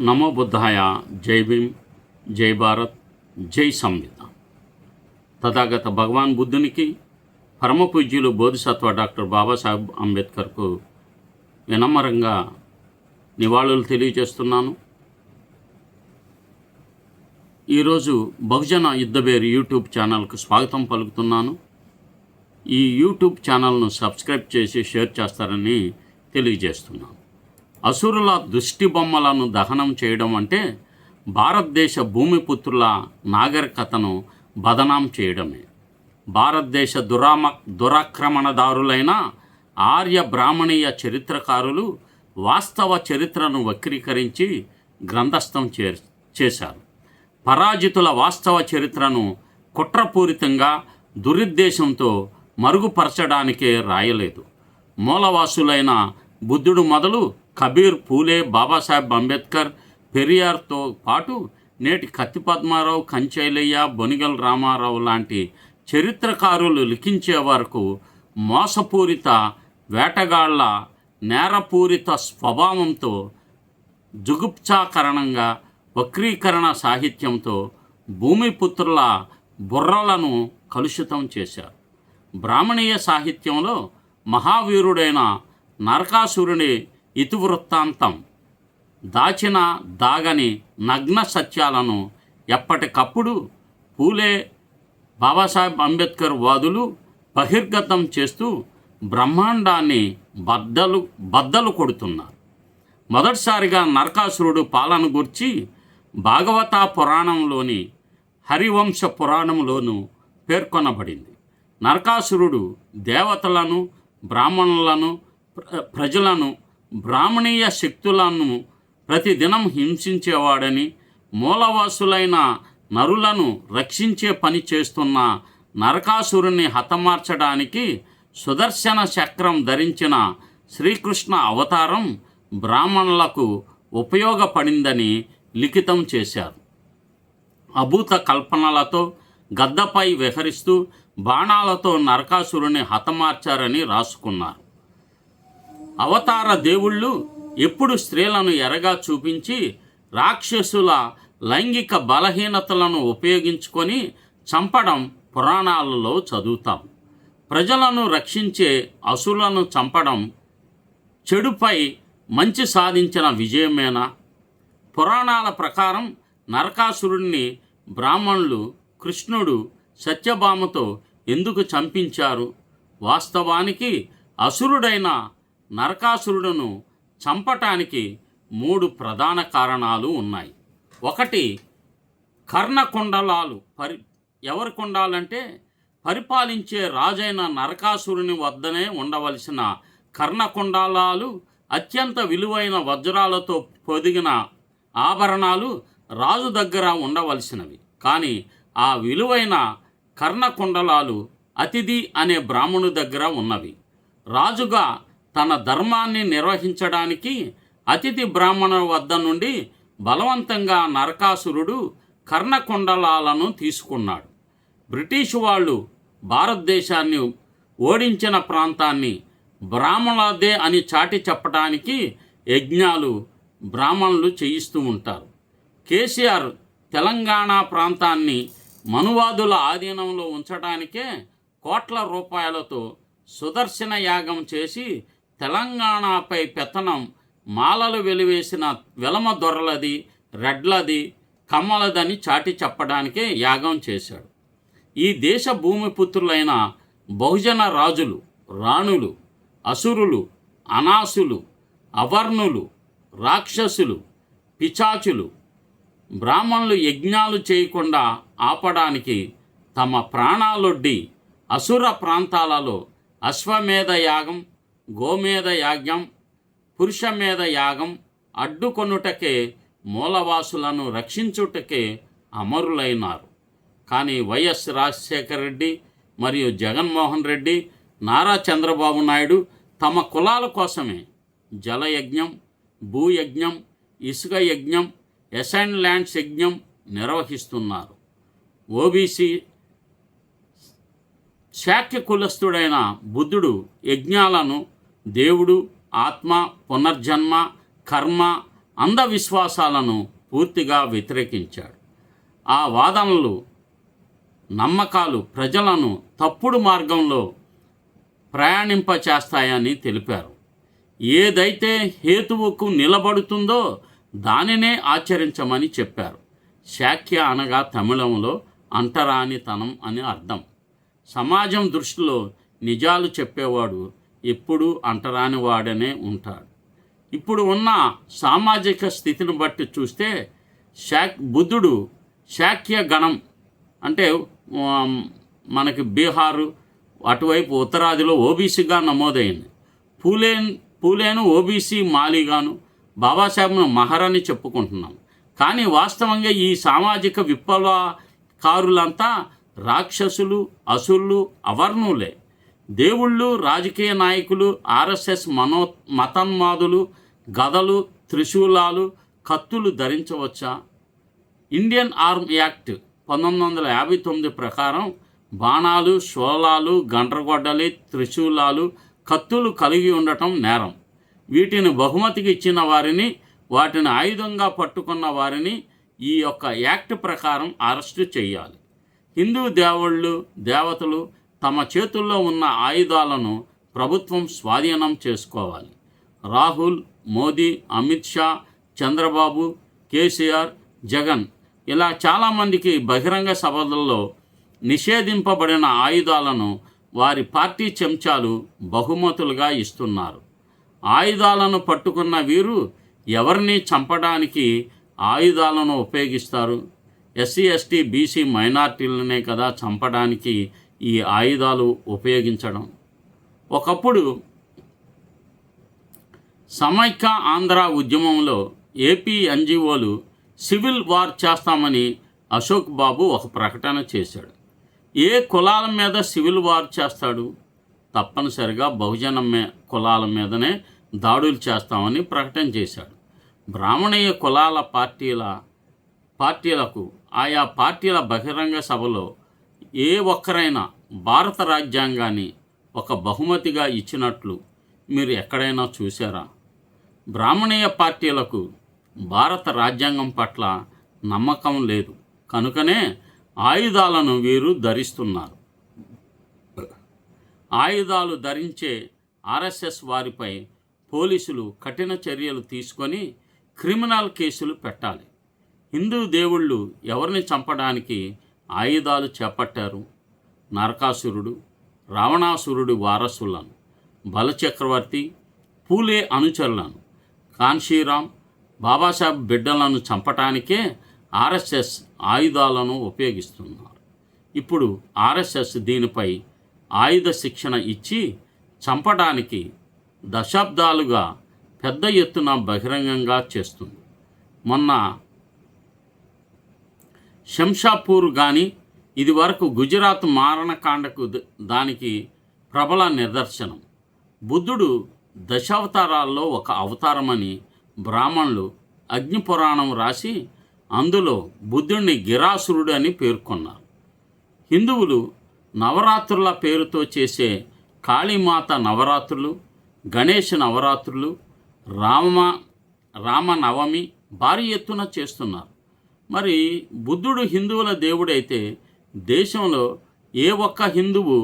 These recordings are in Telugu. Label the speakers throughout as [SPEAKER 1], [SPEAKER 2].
[SPEAKER 1] నమో బుద్ధాయ. జై భీమ్, జై భారత్, జై సంవిధాన్. తథాగత భగవాన్ బుద్ధునికి, పరమ పూజ్యులు బోధిసత్వ డాక్టర్ బాబాసాహెబ్ అంబేద్కర్కు వినమ్రంగా నివాళులు తెలియజేస్తున్నాను. ఈరోజు బహుజన యుద్ధబేరి యూట్యూబ్ ఛానల్కు స్వాగతం పలుకుతున్నాను. ఈ యూట్యూబ్ ఛానల్ను సబ్స్క్రైబ్ చేసి షేర్ చేస్తారని తెలియజేస్తున్నాను. అసురుల దుష్టి బొమ్మలను దహనం చేయడం అంటే భారతదేశ భూమిపుత్రుల నాగరికతను బదనాం చేయడమే. భారతదేశ దురాక్రమణదారులైన ఆర్య బ్రాహ్మణీయ చరిత్రకారులు వాస్తవ చరిత్రను వక్రీకరించి గ్రంథస్థం చేశారు. పరాజితుల వాస్తవ చరిత్రను కుట్రపూరితంగా దురుద్దేశంతో మరుగుపరచడానికే రాయలేదు. మూలవాసులైన బుద్ధుడు మొదలు కబీర్, పూలే, బాబాసాహెబ్ అంబేద్కర్, పెరియార్తో పాటు నేటి కత్తి పద్మారావు, కంచైలయ్య, బొనిగల్ రామారావు లాంటి చరిత్రకారులు లిఖించే వరకు మోసపూరిత వేటగాళ్ల నేరపూరిత స్వభావంతో, జుగుప్సాకరణంగా వక్రీకరణ సాహిత్యంతో భూమిపుత్రుల బుర్రలను కలుషితం చేశారు. బ్రాహ్మణీయ సాహిత్యంలో మహావీరుడైన నరకాసురుని ఇతివృత్తాంతం, దాచిన దాగని నగ్న సత్యాలను ఎప్పటికప్పుడు పూలే, బాబాసాహెబ్ అంబేద్కర్ వాదులు బహిర్గతం చేస్తూ బ్రహ్మాండాన్ని బద్దలు కొడుతున్నారు. మొదటిసారిగా నరకాసురుడు పాలన గురించి భాగవత పురాణంలోని హరివంశ పురాణంలోనూ పేర్కొనబడింది. నరకాసురుడు దేవతలను, బ్రాహ్మణులను, ప్రజలను, బ్రాహ్మణీయ శక్తులను ప్రతిదినం హింసించేవాడని, మూలవాసులైన నరులను రక్షించే పని చేస్తున్న నరకాసురుణ్ణి హతమార్చడానికి సుదర్శన చక్రం ధరించిన శ్రీకృష్ణ అవతారం బ్రాహ్మణులకు ఉపయోగపడిందని లిఖితం చేశారు. అభూత కల్పనలతో గద్దపై విహరిస్తూ బాణాలతో నరకాసురుని హతమార్చారని రాసుకున్నారు. అవతార దేవుళ్ళు ఎప్పుడు స్త్రీలను ఎరగా చూపించి రాక్షసుల లైంగిక బలహీనతలను ఉపయోగించుకొని చంపడం పురాణాలలో చదువుతాం. ప్రజలను రక్షించే అసురులను చంపడం చెడుపై మంచి సాధించిన విజయమేనా? పురాణాల ప్రకారం నరకాసురుణ్ణి బ్రాహ్మణులు కృష్ణుడు సత్యభామతో ఎందుకు చంపించారు? వాస్తవానికి అసురుడైన నరకాసురుడును చంపటానికి 3 ప్రధాన కారణాలు ఉన్నాయి. ఒకటి, కర్ణకుండలాలు. ఎవరి కుండాలంటే పరిపాలించే రాజైన నరకాసురుని వద్దనే ఉండవలసిన కర్ణకుండలాలు, అత్యంత విలువైన వజ్రాలతో పొదిగిన ఆభరణాలు రాజు దగ్గర ఉండవలసినవి. కానీ ఆ విలువైన కర్ణకుండలాలు అతిథి అనే బ్రాహ్మణు దగ్గర ఉన్నవి. రాజుగా తన ధర్మాన్ని నిర్వహించడానికి అతిథి బ్రాహ్మణ వద్ద నుండి బలవంతంగా నరకాసురుడు కర్ణకుండలాలను తీసుకున్నాడు. బ్రిటిషు వాళ్ళు భారతదేశాన్ని ఓడించిన ప్రాంతాన్ని బ్రాహ్మణులదే అని చాటి చెప్పడానికి యజ్ఞాలు బ్రాహ్మణులు చేయిస్తూ ఉంటారు. కేసీఆర్ తెలంగాణ ప్రాంతాన్ని మనువాదుల ఆధీనంలో ఉంచడానికే కోట్ల రూపాయలతో సుదర్శన యాగం చేసి తెలంగాణపై పెత్తనం మాలలు వెలివేసిన వెలమ దొరలది, రెడ్లది, కమ్మలదని చాటి చెప్పడానికే యాగం చేశాడు. ఈ దేశ భూమిపుత్రులైన బహుజన రాజులు, రాణులు, అసురులు, అనాసులు, అవర్ణులు, రాక్షసులు, పిచాచులు బ్రాహ్మణులు యజ్ఞాలు చేయకుండా ఆపడానికి తమ ప్రాణాలొడ్డి అసుర ప్రాంతాలలో అశ్వమేధ యాగం, గోమేధ యాగం, పురుషమేధ యాగం అడ్డుకొనుటకే, మూలవాసులను రక్షించుటకే అమరులైనారు. కానీ వైఎస్ రాజశేఖర రెడ్డి మరియు జగన్మోహన్ రెడ్డి, నారా చంద్రబాబు నాయుడు తమ కులాల కోసమే జలయజ్ఞం, భూయజ్ఞం, ఇసుక యజ్ఞం, ఎసైన్ ల్యాండ్స్ యజ్ఞం నిర్వహిస్తున్నారు. ఓబీసీ శాక్య కులస్థుడైన బుద్ధుడు యజ్ఞాలను దేవుడు, ఆత్మ, పునర్జన్మ, కర్మ, అంధవిశ్వాసాలను పూర్తిగా వ్యతిరేకించాడు. ఆ వాదనలు, నమ్మకాలు ప్రజలను తప్పుడు మార్గంలో ప్రయాణింపచేస్తాయని తెలిపారు. ఏదైతే హేతువుకు నిలబడుతుందో దానినే ఆచరించమని చెప్పారు. శాక్య అనగా తమిళంలో అంటరానితనం అని అర్థం. సమాజం దృష్టిలో నిజాలు చెప్పేవాడు ఎప్పుడూ అంటరానివాడనే ఉంటాడు. ఇప్పుడు ఉన్న సామాజిక స్థితిని బట్టి చూస్తే బుద్ధుడు శాక్య గణం అంటే మనకి బీహారు అటువైపు ఉత్తరాదిలో ఓబీసీగా నమోదైంది. పూలేను ఓబీసీ మాలిగాను, బాబాసాహెబ్ను మహరని చెప్పుకుంటున్నాం. కానీ వాస్తవంగా ఈ సామాజిక విప్లవకారులంతా రాక్షసులు, అసురులు, అవర్ణులే. దేవుళ్ళు, రాజకీయ నాయకులు, ఆర్ఎస్ఎస్ మతన్మాదులు గదలు, త్రిశూలాలు, కత్తులు ధరించవచ్చా? ఇండియన్ ఆర్మ్ యాక్ట్ 1959 ప్రకారం బాణాలు, శూలాలు, గండ్రగొడ్డలి, త్రిశూలాలు, కత్తులు కలిగి ఉండటం నేరం. వీటిని బహుమతికి ఇచ్చిన వారిని, వాటిని ఆయుధంగా పట్టుకున్న వారిని ఈ యొక్క యాక్ట్ ప్రకారం అరెస్టు చేయాలి. హిందూ దేవుళ్ళు, దేవతలు తమ చేతుల్లో ఉన్న ఆయుధాలను ప్రభుత్వం స్వాధీనం చేసుకోవాలి. రాహుల్, మోదీ, అమిత్ షా, చంద్రబాబు, కేసీఆర్, జగన్ ఇలా చాలామందికి బహిరంగ సభలలో నిషేధింపబడిన ఆయుధాలను వారి పార్టీ చెంచాలు బహుమతులుగా ఇస్తున్నారు. ఆయుధాలను పట్టుకున్న వీరు ఎవరిని చంపడానికి ఆయుధాలను ఉపయోగిస్తారు? ఎస్సీ, ఎస్టీ, బీసీ మైనార్టీలనే కదా చంపడానికి ఈ ఆయుధాలు ఉపయోగించడం. ఒకప్పుడు సమైక్య ఆంధ్ర ఉద్యమంలో ఏపీ ఎన్జిఓలు సివిల్ వార్ చేస్తామని అశోక్ బాబు ఒక ప్రకటన చేశాడు. ఏ కులాల మీద సివిల్ వార్ చేస్తాడు? తప్పనిసరిగా బహుజన కులాల మీదనే దాడులు చేస్తామని ప్రకటన చేశాడు. బ్రాహ్మణీయ కులాల పార్టీలకు ఆయా పార్టీల బహిరంగ సభలో ఏ ఒక్కరైనా భారత రాజ్యాంగాన్ని ఒక బహుమతిగా ఇచ్చినట్లు మీరు ఎక్కడైనా చూసారా? బ్రాహ్మణీయ పార్టీలకు భారత రాజ్యాంగం పట్ల నమ్మకం లేదు కనుకనే ఆయుధాలను వీరు ధరిస్తున్నారు. ఆయుధాలు ధరించే ఆర్ఎస్ఎస్ వారిపై పోలీసులు కఠిన చర్యలు తీసుకొని క్రిమినల్ కేసులు పెట్టాలి. హిందూ దేవుళ్ళు ఎవరిని చంపడానికి ఆయుధాలు చేపట్టారు? నరకాసురుడు, రావణాసురుడి వారసులను, బలచక్రవర్తి, పూలే అనుచరులను, కాన్షీరాం, బాబాసాహెబ్ బిడ్డలను చంపటానికే ఆర్ఎస్ఎస్ ఆయుధాలను ఉపయోగిస్తున్నారు. ఇప్పుడు ఆర్ఎస్ఎస్ దీనిపై ఆయుధ శిక్షణ ఇచ్చి చంపడానికి దశాబ్దాలుగా పెద్ద ఎత్తున బహిరంగంగా చేస్తుంది. మొన్న శంషాపూర్ కానీ ఇది వరకు గుజరాత్ మారణకాండకు దానికి ప్రబల నిదర్శనం. బుద్ధుడు దశావతారాల్లో ఒక అవతారమని బ్రాహ్మణులు అగ్నిపురాణం రాసి అందులో బుద్ధుడిని గిరాసురుడు అని పేర్కొన్నారు. హిందువులు నవరాత్రుల పేరుతో చేసే కాళీమాత నవరాత్రులు, గణేష్ నవరాత్రులు, రామనవమి భారీ ఎత్తున చేస్తున్నారు. మరి బుద్ధుడు హిందువుల దేవుడైతే దేశంలో ఏ ఒక్క హిందువు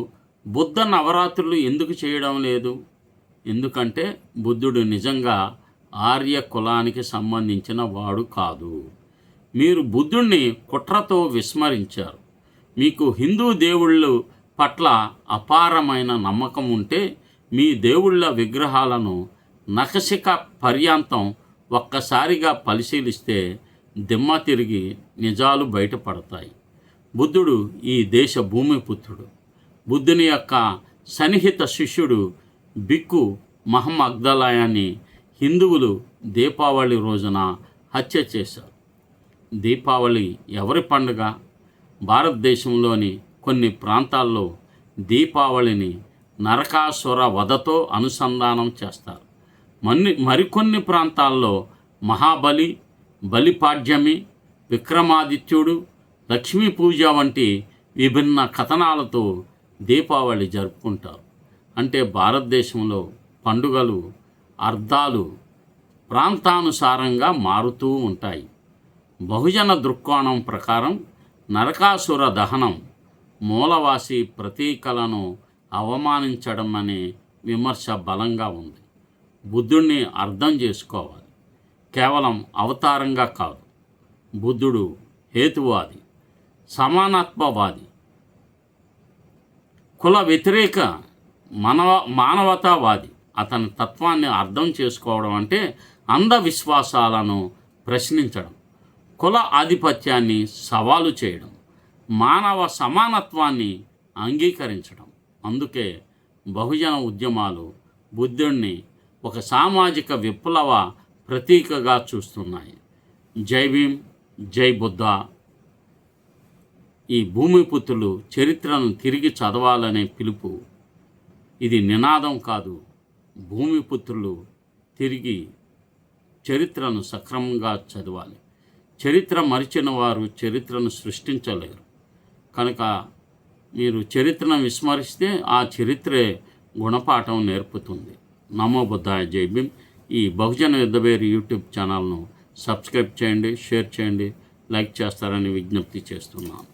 [SPEAKER 1] బుద్ధ నవరాత్రులు ఎందుకు చేయడం లేదు? ఎందుకంటే బుద్ధుడు నిజంగా ఆర్య కులానికి సంబంధించిన వాడు కాదు. మీరు బుద్ధుణ్ణి కుట్రతో విస్మరించారు. మీకు హిందూ దేవుళ్ళు పట్ల అపారమైన నమ్మకం ఉంటే మీ దేవుళ్ళ విగ్రహాలను నఖశిఖ పర్యాంతం ఒక్కసారిగా పరిశీలిస్తే దిమ్మ తిరిగి నిజాలు బయటపడతాయి. బుద్ధుడు ఈ దేశ భూమిపుత్రుడు. బుద్ధుని యొక్క సన్నిహిత శిష్యుడు బిక్కు మహమ్మద్లాయాన్ని హిందువులు దీపావళి రోజున హత్య చేశారు. దీపావళి ఎవరి పండుగ? భారతదేశంలోని కొన్ని ప్రాంతాల్లో దీపావళిని నరకాసుర వధతో అనుసంధానం చేస్తారు. మరికొన్ని ప్రాంతాల్లో మహాబలి, బలిపాడ్యమి, విక్రమాదిత్యుడు, లక్ష్మీ పూజ వంటి విభిన్న కథనాలతో దీపావళి జరుపుకుంటారు. అంటే భారతదేశంలో పండుగలు అర్థాలు ప్రాంతానుసారంగా మారుతూ ఉంటాయి. బహుజన దృక్కోణం ప్రకారం నరకాసుర దహనం మూలవాసి ప్రతీకలను అవమానించడం అనే విమర్శ బలంగా ఉంది. బుద్ధుణ్ణి అర్థం చేసుకోవాలి, కేవలం అవతారంగా కాదు. బుద్ధుడు హేతువాది, సమానత్వవాది, కుల వ్యతిరేక మానవతావాది. అతని తత్వాన్ని అర్థం చేసుకోవడం అంటే అంధవిశ్వాసాలను ప్రశ్నించడం, కుల ఆధిపత్యాన్ని సవాలు చేయడం, మానవ సమానత్వాన్ని అంగీకరించడం. అందుకే బహుజన ఉద్యమాలు బుద్ధుణ్ణి ఒక సామాజిక విప్లవ ప్రతీకగా చూస్తున్నాయి. జై భీమ్, జై బుద్ధ. ఈ భూమిపుత్రులు చరిత్రను తిరిగి చదవాలనే పిలుపు ఇది నినాదం కాదు. భూమిపుత్రులు తిరిగి చరిత్రను సక్రమంగా చదవాలి. చరిత్ర మరిచిన వారు చరిత్రను సృష్టించలేరు. కనుక మీరు చరిత్రను విస్మరిస్తే ఆ చరిత్రే గుణపాఠం నేర్పుతుంది. నమో బుద్ధాయ. జై భీమ్. ఈ బహుజన యుద్ధభేరి యూట్యూబ్ ఛానల్ను సబ్స్క్రైబ్ చేయండి, షేర్ చేయండి, లైక్ చేస్తారని విజ్ఞప్తి చేస్తున్నాను.